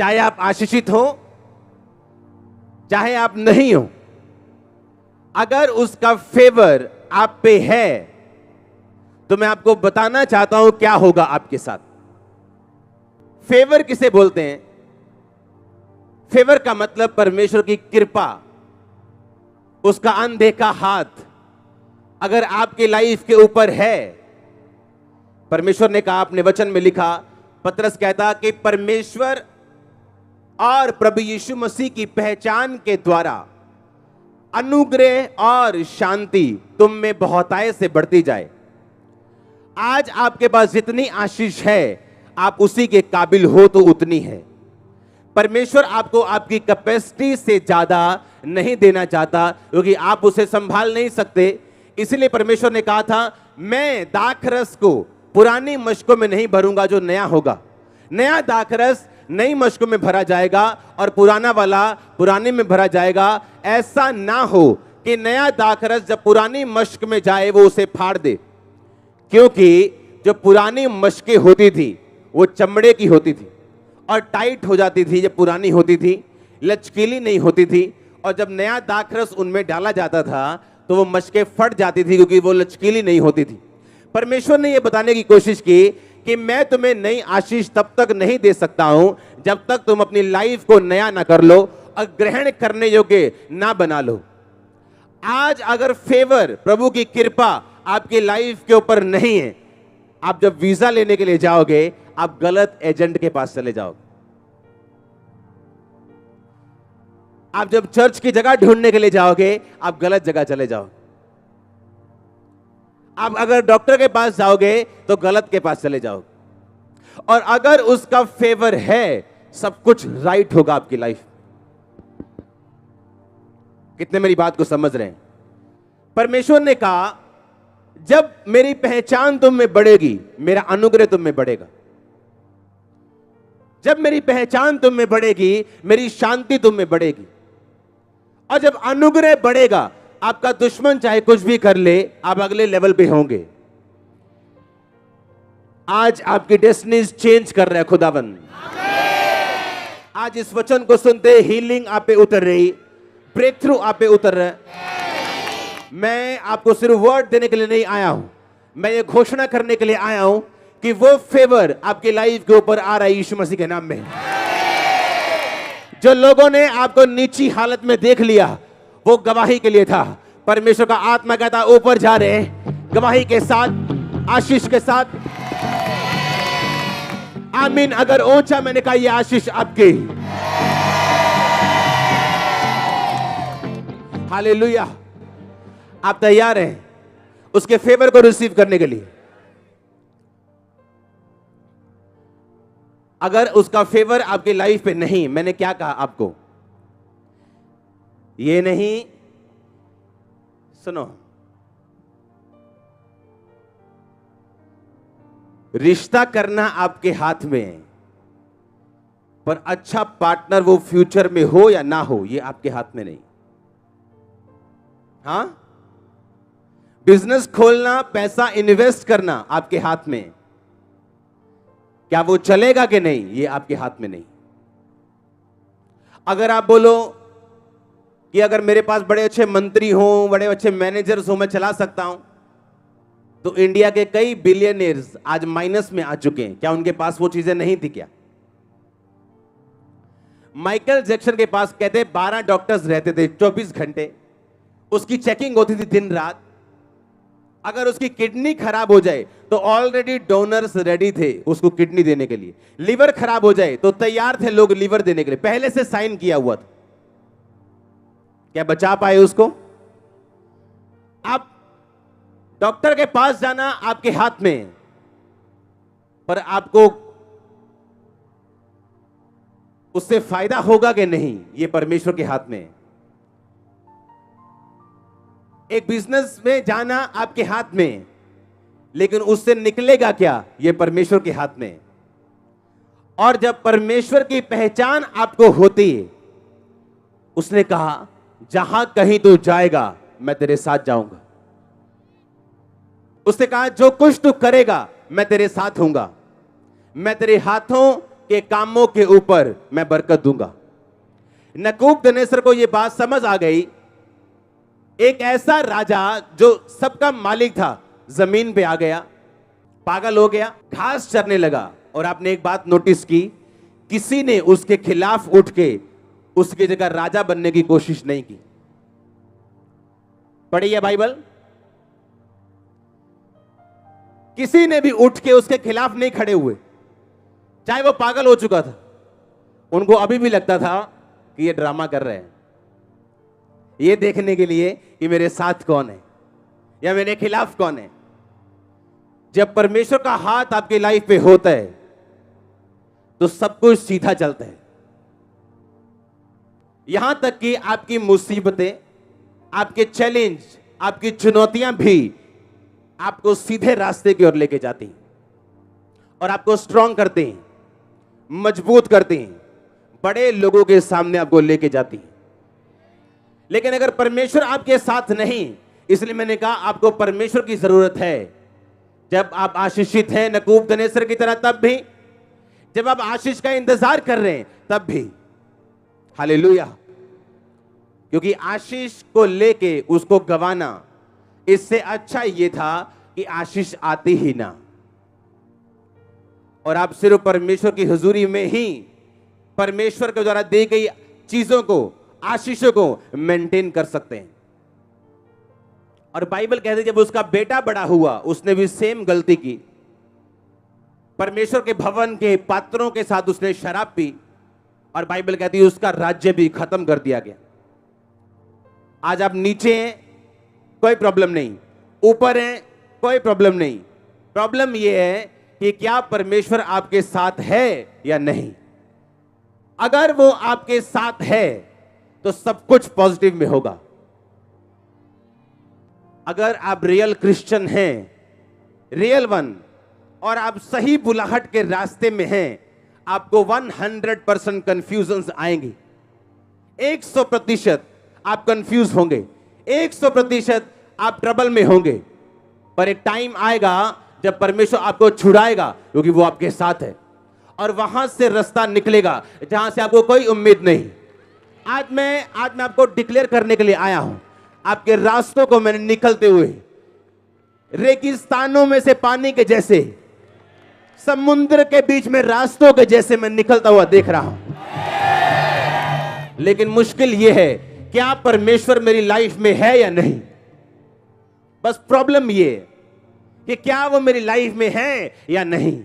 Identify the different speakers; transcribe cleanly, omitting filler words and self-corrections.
Speaker 1: चाहे आप आशीषित हो चाहे आप नहीं हो, अगर उसका फेवर आप पे है तो मैं आपको बताना चाहता हूं क्या होगा आपके साथ। फेवर किसे बोलते हैं? फेवर का मतलब परमेश्वर की कृपा, उसका अनदेखा हाथ अगर आपकी लाइफ के ऊपर है। परमेश्वर ने कहा, अपने वचन में लिखा, पतरस कहता कि परमेश्वर और प्रभु यीशु मसीह की पहचान के द्वारा अनुग्रह और शांति तुम में बहुतायत से बढ़ती जाए। आज आपके पास जितनी आशीष है आप उसी के काबिल हो तो उतनी है। परमेश्वर आपको आपकी कैपेसिटी से ज्यादा नहीं देना चाहता, क्योंकि आप उसे संभाल नहीं सकते। इसलिए परमेश्वर ने कहा था, मैं दाखरस को पुरानी मशकों में नहीं भरूंगा जो नया होगा। नया दाखरस नई मशकों में भरा जाएगा और पुराना वाला पुराने में भरा जाएगा। ऐसा ना हो कि नया दाखरस जब पुरानी मशक में जाए वो उसे फाड़ दे, क्योंकि जो पुरानी मशकें होती थी वो चमड़े की होती थी और टाइट हो जाती थी। जब पुरानी होती थी लचकीली नहीं होती थी, और जब नया दाखरस उनमें डाला जाता था तो वो मशकें फट जाती थी क्योंकि वो लचकीली नहीं होती थी। परमेश्वर ने यह बताने की कोशिश की कि मैं तुम्हें नई आशीष तब तक नहीं दे सकता हूं जब तक तुम अपनी लाइफ को नया ना कर लो और ग्रहण करने योग्य ना बना लो। आज अगर फेवर, प्रभु की कृपा आपकी लाइफ के ऊपर नहीं है, आप जब वीजा लेने के लिए जाओगे आप गलत एजेंट के पास चले जाओगे। आप जब चर्च की जगह ढूंढने के लिए जाओगे आप गलत जगह चले जाओगे। आप अगर डॉक्टर के पास जाओगे तो गलत के पास चले जाओगे। और अगर उसका फेवर है सब कुछ राइट होगा आपकी लाइफ। कितने मेरी बात को समझ रहे हैं? परमेश्वर ने कहा, जब मेरी पहचान तुम में बढ़ेगी मेरा अनुग्रह तुम में बढ़ेगा। जब मेरी पहचान तुम में बढ़ेगी मेरी शांति तुम में बढ़ेगी। और जब अनुग्रह बढ़ेगा आपका दुश्मन चाहे कुछ भी कर ले आप अगले लेवल पे होंगे। आज आपकी डेस्टिनीज चेंज कर रहा है खुदावन। आज इस वचन को सुनते हीलिंग आप पे उतर रही, ब्रेक थ्रू आप पे उतर रहा है। मैं आपको सिर्फ वर्ड देने के लिए नहीं आया हूं, मैं ये घोषणा करने के लिए आया हूं कि वो फेवर आपकी लाइफ के ऊपर आ रहा है यीशु मसीह के नाम में। जो लोगों ने आपको नीची हालत में देख लिया वो गवाही के लिए था। परमेश्वर का आत्मा कहता ऊपर जा रहे हैं गवाही के साथ, आशीष के साथ। आमीन। अगर ऊंचा मैंने कहा ये आशीष आपकी। हालेलुया। आप तैयार हैं उसके फेवर को रिसीव करने के लिए? अगर उसका फेवर आपकी लाइफ पे नहीं, मैंने क्या कहा आपको, ये नहीं, सुनो, रिश्ता करना आपके हाथ में है, पर अच्छा पार्टनर वो फ्यूचर में हो या ना हो ये आपके हाथ में नहीं। हां, बिजनेस खोलना, पैसा इन्वेस्ट करना आपके हाथ में, क्या वो चलेगा कि नहीं ये आपके हाथ में नहीं। अगर आप बोलो कि अगर मेरे पास बड़े अच्छे मंत्री हों, बड़े अच्छे मैनेजर्स हों, मैं चला सकता हूं, तो इंडिया के कई बिलियनियर्स आज माइनस में आ चुके हैं। क्या उनके पास वो चीजें नहीं थी क्या? माइकल जैक्सन के पास कहते 12 डॉक्टर्स रहते थे 24 घंटे, उसकी चेकिंग होती थी दिन रात। अगर उसकी किडनी खराब हो जाए तो ऑलरेडी डोनर्स रेडी थे उसको किडनी देने के लिए। लीवर खराब हो जाए तो तैयार थे लोग लीवर देने के लिए, पहले से साइन किया हुआ था। क्या बचा पाए उसको? आप डॉक्टर के पास जाना आपके हाथ में, पर आपको उससे फायदा होगा कि नहीं ये परमेश्वर के हाथ में है। एक बिजनेस में जाना आपके हाथ में, लेकिन उससे निकलेगा क्या ये परमेश्वर के हाथ में। और जब परमेश्वर की पहचान आपको होती है, उसने कहा जहां कहीं तू जाएगा मैं तेरे साथ जाऊंगा। उसने कहा जो कुछ तू करेगा मैं तेरे साथ हूंगा, मैं तेरे हाथों के कामों के ऊपर मैं बरकत दूंगा। नबूकदनेस्सर को यह बात समझ आ गई। एक ऐसा राजा जो सबका मालिक था, जमीन पे आ गया, पागल हो गया, घास चरने लगा। और आपने एक बात नोटिस की, किसी ने उसके खिलाफ उठ के उसकी जगह राजा बनने की कोशिश नहीं की। पढ़ी है बाइबल? किसी ने भी उठ के उसके खिलाफ नहीं खड़े हुए, चाहे वो पागल हो चुका था। उनको अभी भी लगता था कि ये ड्रामा कर रहे हैं, ये देखने के लिए कि मेरे साथ कौन है या मेरे खिलाफ कौन है। जब परमेश्वर का हाथ आपकी लाइफ पे होता है तो सब कुछ सीधा चलता है। यहां तक कि आपकी मुसीबतें, आपके चैलेंज, आपकी चुनौतियां भी आपको सीधे रास्ते की ओर लेके जाती हैं और आपको स्ट्रांग करते हैं, मजबूत करते हैं, बड़े लोगों के सामने आपको लेके जाती हैं। लेकिन अगर परमेश्वर आपके साथ नहीं, इसलिए मैंने कहा आपको परमेश्वर की जरूरत है। जब आप आशीषित हैं नबूकदनेस्सर की तरह, तब भी जब आप आशीष का इंतजार कर रहे हैं, तब भी। हालेलुया। क्योंकि आशीष को लेके उसको गवाना, इससे अच्छा यह था कि आशीष आती ही ना, और आप सिर्फ परमेश्वर की हुजूरी में ही परमेश्वर के द्वारा दी गई चीजों को, आशीषों को मेंटेन कर सकते हैं। और बाइबल कहती है जब उसका बेटा बड़ा हुआ, उसने भी सेम गलती की। परमेश्वर के भवन के पात्रों के साथ उसने शराब पी, और बाइबल कहती है उसका राज्य भी खत्म कर दिया गया। आज आप नीचे हैं, कोई प्रॉब्लम नहीं, ऊपर हैं, कोई प्रॉब्लम नहीं। प्रॉब्लम यह है कि क्या परमेश्वर आपके साथ है या नहीं। अगर वो आपके साथ है तो सब कुछ पॉजिटिव में होगा। अगर आप रियल क्रिश्चियन हैं, रियल वन, और आप सही बुलाहट के रास्ते में हैं, आपको 100% कंफ्यूजन आएंगी। 100% आप कंफ्यूज होंगे, 100% आप ट्रबल में होंगे। पर एक टाइम आएगा जब परमेश्वर आपको छुड़ाएगा, क्योंकि वो आपके साथ है, और वहां से रास्ता निकलेगा जहां से आपको कोई उम्मीद नहीं। आज मैं आपको डिक्लेयर करने के लिए आया हूं, आपके रास्तों को मैंने निकलते हुए रेगिस्तानों में से पानी के जैसे, समुद्र के बीच में रास्तों के जैसे मैं निकलता हुआ देख रहा हूं। लेकिन मुश्किल यह है, क्या परमेश्वर मेरी लाइफ में है या नहीं। बस प्रॉब्लम यह कि क्या वो मेरी लाइफ में है या नहीं।